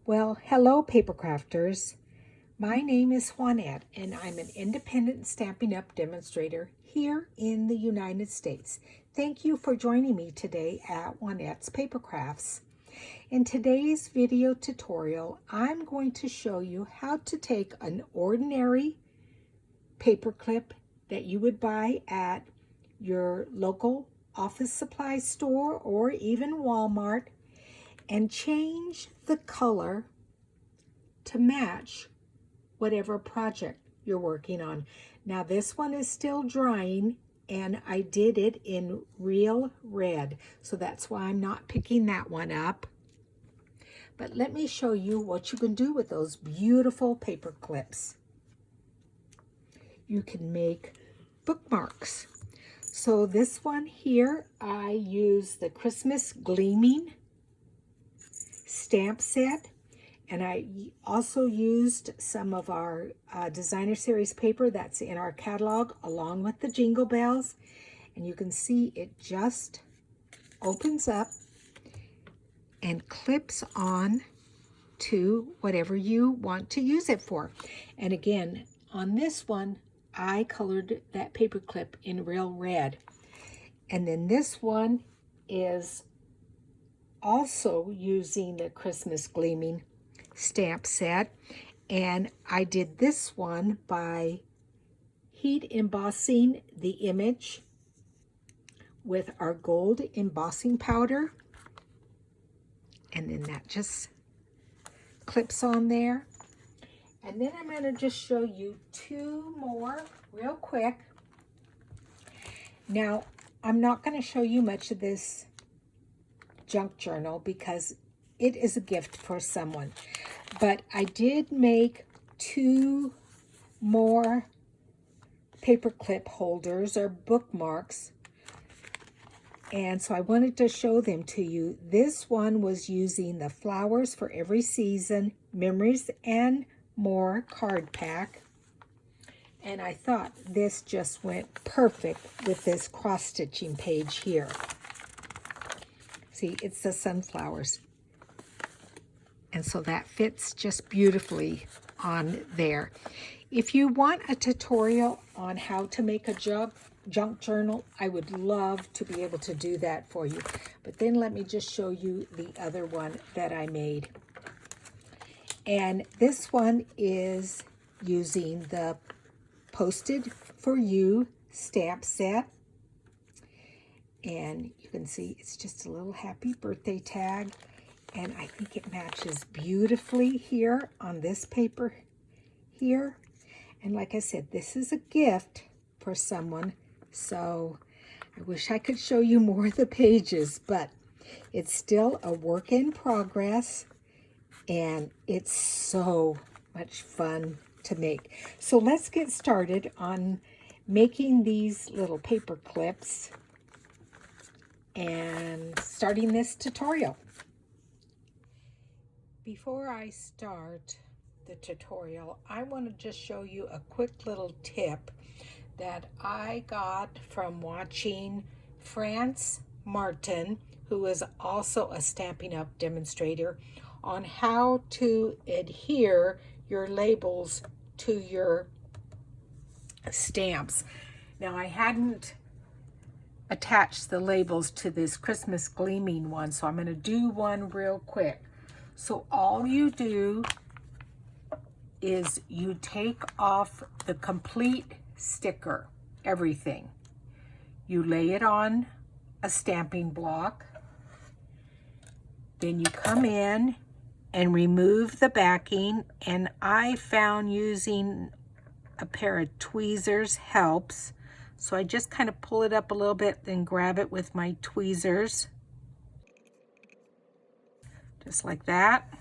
Well, hello paper crafters. My name is Juanette and I'm an independent Stampin' Up! Demonstrator here in the United States. Thank you for joining me today at Juanette's Paper Crafts. In today's video tutorial, I'm going to show you how to take an ordinary paper clip that you would buy at your local office supply store or even Walmart and change the color to match whatever project you're working on. Now this one is still drying and I did it in real red, so that's why I'm not picking that one up. But let me show you what you can do with those beautiful paper clips. You can make bookmarks. So this one here, I use the Christmas Gleaming stamp set, and I also used some of our designer series paper that's in our catalog along with the jingle bells, and you can see it just opens up and clips on to whatever you want to use it for. And again, on this one I colored that paper clip in real red, and then this one is also using the Christmas Gleaming stamp set, and I did this one by heat embossing the image with our gold embossing powder, and then that just clips on there. And then I'm going to just show you two more real quick. Now I'm not going to show you much of this junk journal because it is a gift for someone, but I did make two more paper clip holders or bookmarks, and so I wanted to show them to you. This one was using the Flowers for Every Season Memories and More card pack, and I thought this just went perfect with this cross-stitching page here. See, it's the sunflowers. And so that fits just beautifully on there. If you want a tutorial on how to make a junk journal, I would love to be able to do that for you. But then let me just show you the other one that I made. And this one is using the Posted For You stamp set. And you can see it's just a little happy birthday tag, and I think it matches beautifully here on this paper here. And like I said, this is a gift for someone, so I wish I could show you more of the pages, but it's still a work in progress and it's so much fun to make. So let's get started on making these little paper clips and starting this tutorial. Before I start the tutorial, I want to just show you a quick little tip that I got from watching France Martin, who is also a Stampin' Up! Demonstrator, on how to adhere your labels to your stamps. Now, I hadn't attach the labels to this Christmas Gleaming one, so I'm going to do one real quick. So all you do is you take off the complete sticker, everything. You lay it on a stamping block, then you come in and remove the backing, and I found using a pair of tweezers helps. So I just kind of pull it up a little bit, then grab it with my tweezers. Just like that.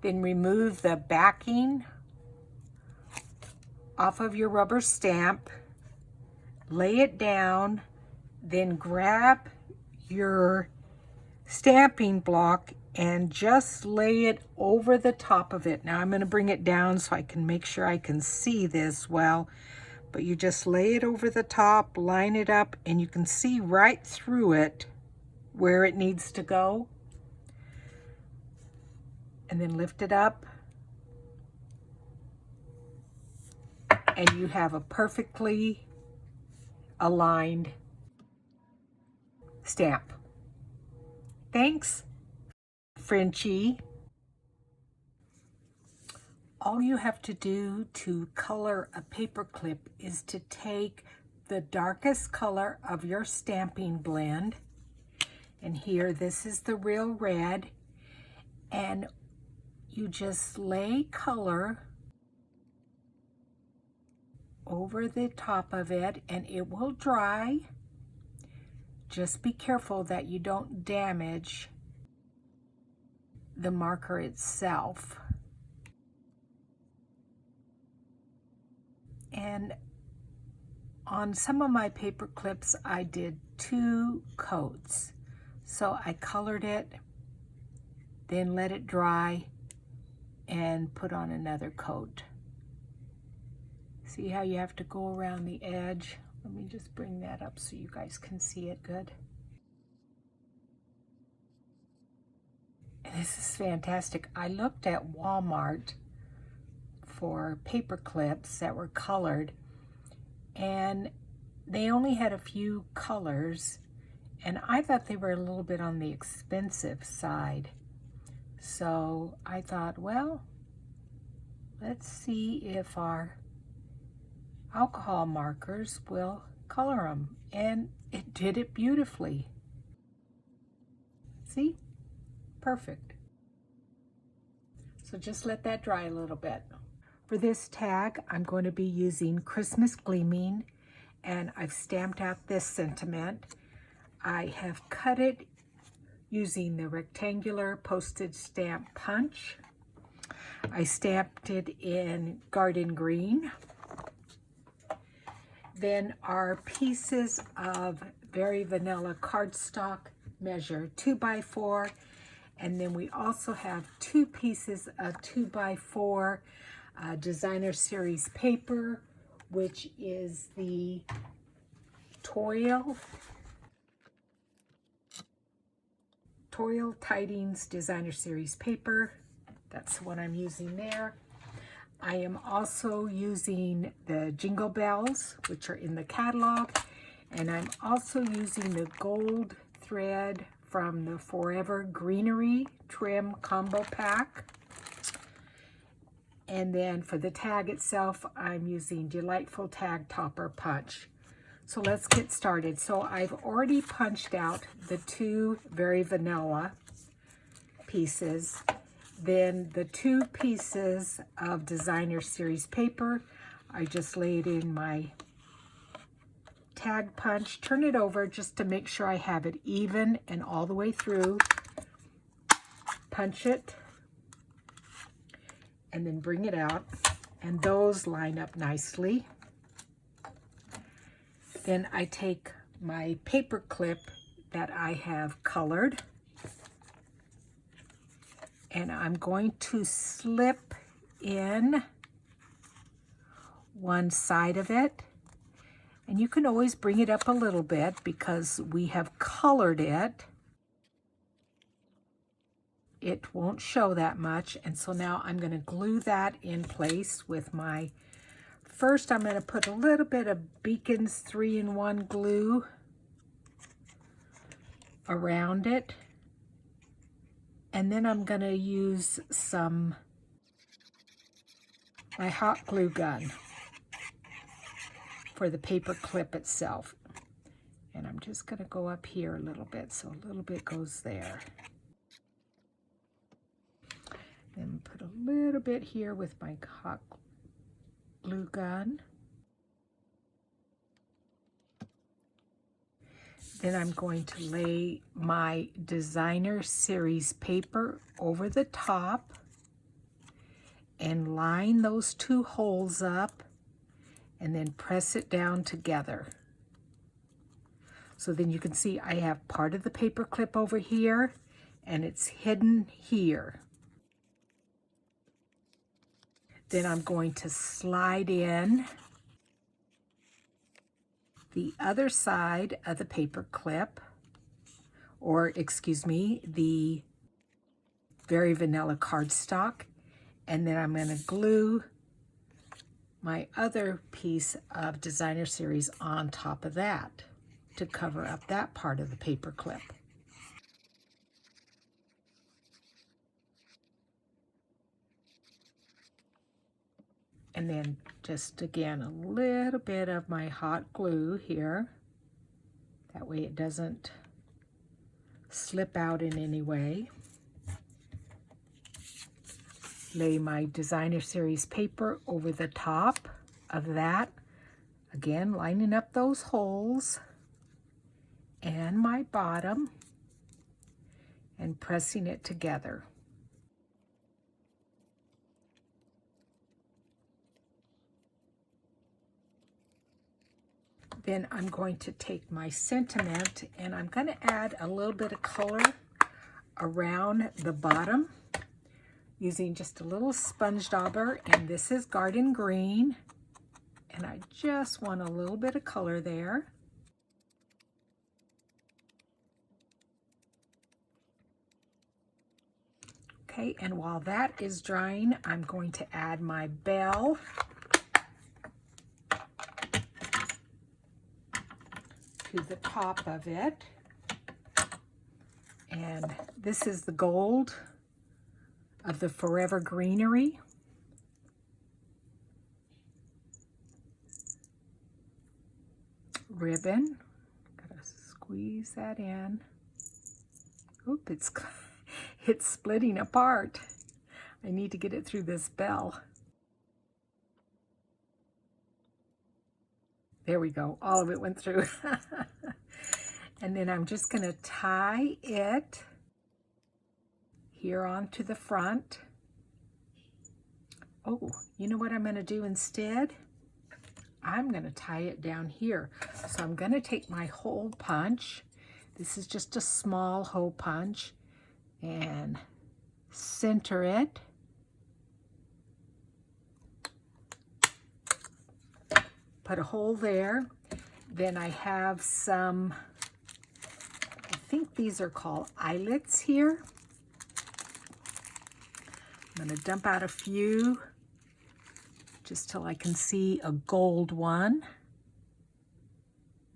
Then remove the backing off of your rubber stamp. Lay it down, then grab your stamping block and just lay it over the top of it. Now I'm going to bring it down so I can make sure I can see this well, but you just lay it over the top, line it up, and you can see right through it where it needs to go. And then lift it up, and you have a perfectly aligned stamp. Thanks, Frenchie. All you have to do to color a paper clip is to take the darkest color of your stamping blend, and here this is the real red, and you just lay color over the top of it, and it will dry. Just be careful that you don't damage the marker itself. And on some of my paper clips, I did 2 coats. So I colored it, then let it dry, and put on another coat. See how you have to go around the edge? Let me just bring that up so you guys can see it good. And this is fantastic. I looked at Walmart for paper clips that were colored, and they only had a few colors, and I thought they were a little bit on the expensive side. So I thought, well, let's see if our alcohol markers will color them, and it did it beautifully. See? Perfect. So just let that dry a little bit. For this tag, I'm going to be using Christmas Gleaming, and I've stamped out this sentiment. I have cut it using the rectangular postage stamp punch. I stamped it in garden green. Then our pieces of very vanilla cardstock measure 2x4, and then we also have 2 pieces of 2x4 designer series paper, which is the Toile Tiding designer series paper. That's what I'm using there. I am also using the Jingle Bells, which are in the catalog, and I'm also using the gold thread from the Forever Greenery Trim Combo Pack. And then for the tag itself, I'm using Delightful Tag Topper Punch. So let's get started. So I've already punched out the 2 very vanilla pieces. Then the 2 pieces of designer series paper, I just laid in my tag punch, turn it over just to make sure I have it even and all the way through. Punch it, and then bring it out, and those line up nicely. Then I take my paper clip that I have colored, and I'm going to slip in one side of it, and you can always bring it up a little bit because we have colored it. It won't show that much, and so now I'm going to glue that in place with my, first I'm going to put a little bit of Beacon's 3-in-1 glue around it, and then I'm going to use my hot glue gun for the paper clip itself. And I'm just going to go up here a little bit, so a little bit goes there. Then put a little bit here with my hot glue gun. Then I'm going to lay my designer series paper over the top and line those 2 holes up, and then press it down together. So then you can see I have part of the paper clip over here, and it's hidden here. Then I'm going to slide in the other side of the paper clip, or excuse me, the Very Vanilla cardstock, and then I'm going to glue my other piece of Designer Series on top of that to cover up that part of the paper clip. And then just again a little bit of my hot glue here. That way it doesn't slip out in any way. Lay my Designer Series paper over the top of that. Again, lining up those holes and my bottom and pressing it together. Then I'm going to take my sentiment and I'm going to add a little bit of color around the bottom using just a little sponge dauber, and this is Garden Green, and I just want a little bit of color there. Okay, and while that is drying, I'm going to add my bell to the top of it. And this is the gold of the Forever Greenery. Ribbon. Gotta squeeze that in. Oop, it's splitting apart. I need to get it through this bell. There we go. All of it went through. And then I'm just going to tie it here onto the front. Oh, you know what I'm going to do instead? I'm going to tie it down here. So I'm going to take my hole punch. This is just a small hole punch, and center it. Put a hole there. Then I have some, I think these are called eyelets here. I'm going to dump out a few just till I can see a gold one.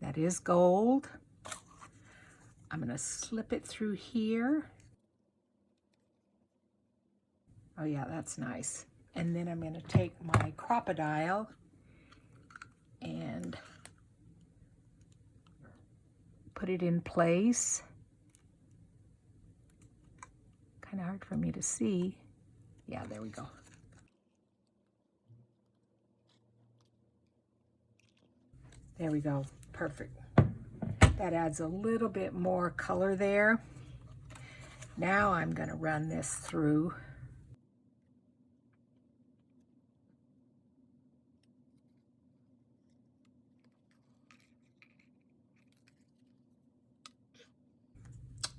That is gold. I'm going to slip it through here. Oh yeah, that's nice. And then I'm going to take my crocodile and put it in place. Kind of hard for me to see. Yeah, there we go. There we go. Perfect. That adds a little bit more color there. Now I'm going to run this through.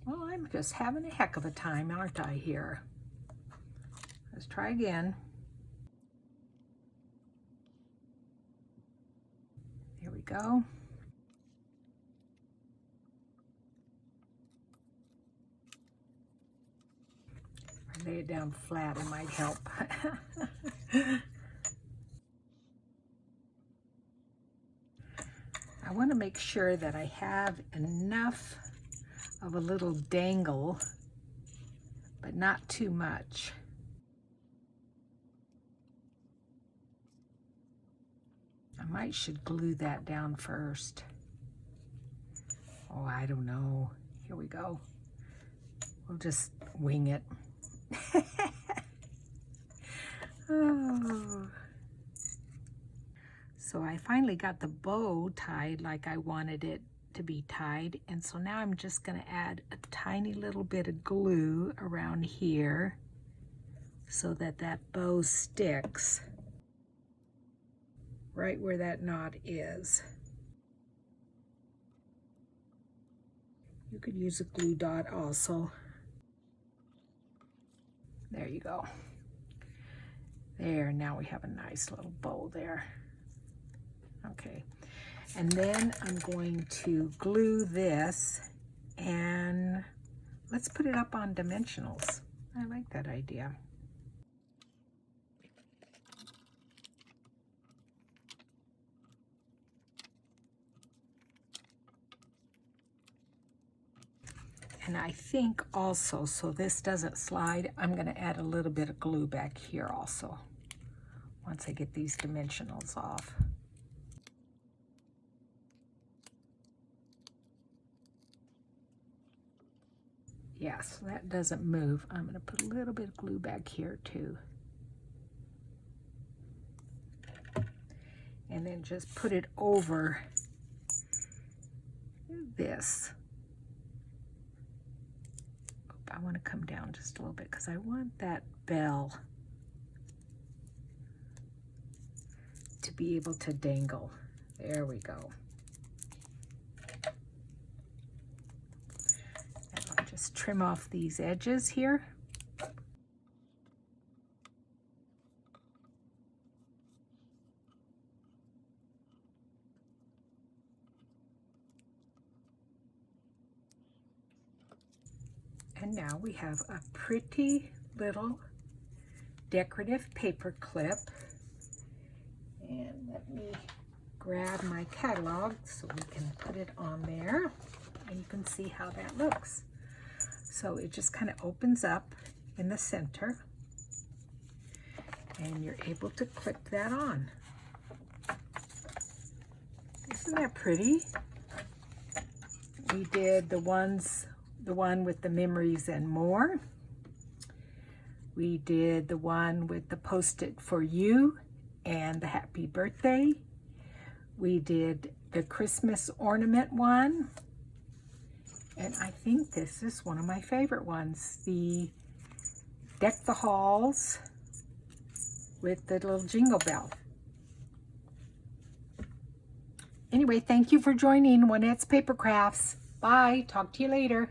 Well, I'm just having a heck of a time, aren't I, here? Let's try again. There we go. If I lay it down flat, it might help. I want to make sure that I have enough of a little dangle, but not too much. I should glue that down first. Oh, I don't know. Here we go. We'll just wing it. Oh. So I finally got the bow tied like I wanted it to be tied, and so now I'm just going to add a tiny little bit of glue around here so that that bow sticks right where that knot is. You could use a glue dot also. There you go. There, now we have a nice little bow there. Okay, And then I'm going to glue this, and let's put it up on dimensionals. I like that idea. And I think also, so this doesn't slide, I'm going to add a little bit of glue back here also, once I get these dimensionals off. Yeah, so that doesn't move. I'm going to put a little bit of glue back here too. And then just put it over this. I want to come down just a little bit because I want that bell to be able to dangle. There we go. Now I'll just trim off these edges here. And now we have a pretty little decorative paper clip. And let me grab my catalog so we can put it on there. And you can see how that looks. So it just kind of opens up in the center. And you're able to clip that on. Isn't that pretty? We did the one with the memories and more. We did the one with the post-it for you and the happy birthday. We did the Christmas ornament one. And I think this is one of my favorite ones, the Deck the Halls with the little jingle bell. Anyway, thank you for joining Juanette's Paper Crafts. Bye. Talk to you later.